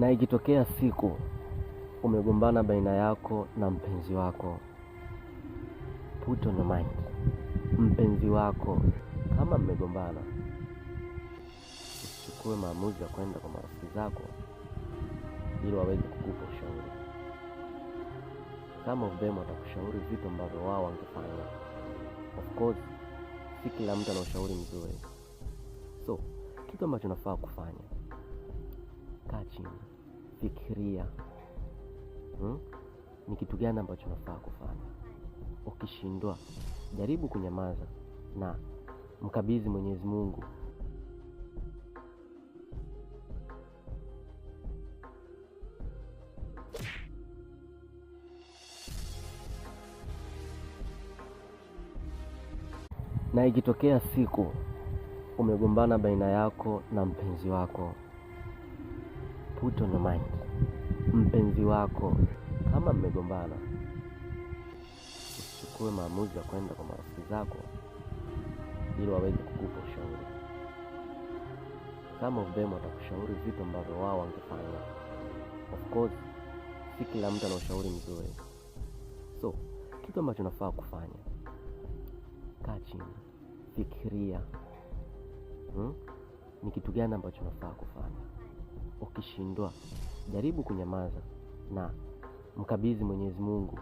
Na ikitokea siku umegombana baina yako na mpenzi wako, put on your mind, mpenzi wako kama mmegombana, usichukue maamuzi ya kwenda kwa marafiki zako ili waweze kukupa ushauri. Some of them watakushauri vitu ambavyo wao wangefanya. Of course, si kila mtu ana ushauri mzuri. So, kitu ambacho unafaa kufanya, kaa chini, fikiria. Ni kitu gani ambacho unafaa kufanya? Ukishindwa, jaribu kunyamaza na mkabidhi Mwenyezi Mungu. Na ikitokea siku umegombana baina yako na mpenzi wako, put on your mind, mpenzi wako kama mmegombana, usichukue maamuzi ya kwenda kwa marafiki zako ili waweze kukupa ushauri. Some of them watakushauri vitu ambavyo wao wangefanya. Of course, si kila mtu ana ushauri mzuri. So, kitu ambacho unafaa kufanya, kaa chini, fikiria. Ni kitu gani ambacho unafaa kufanya? Ukishindwa, jaribu kunyamaza na mkabidhi Mwenyezi Mungu.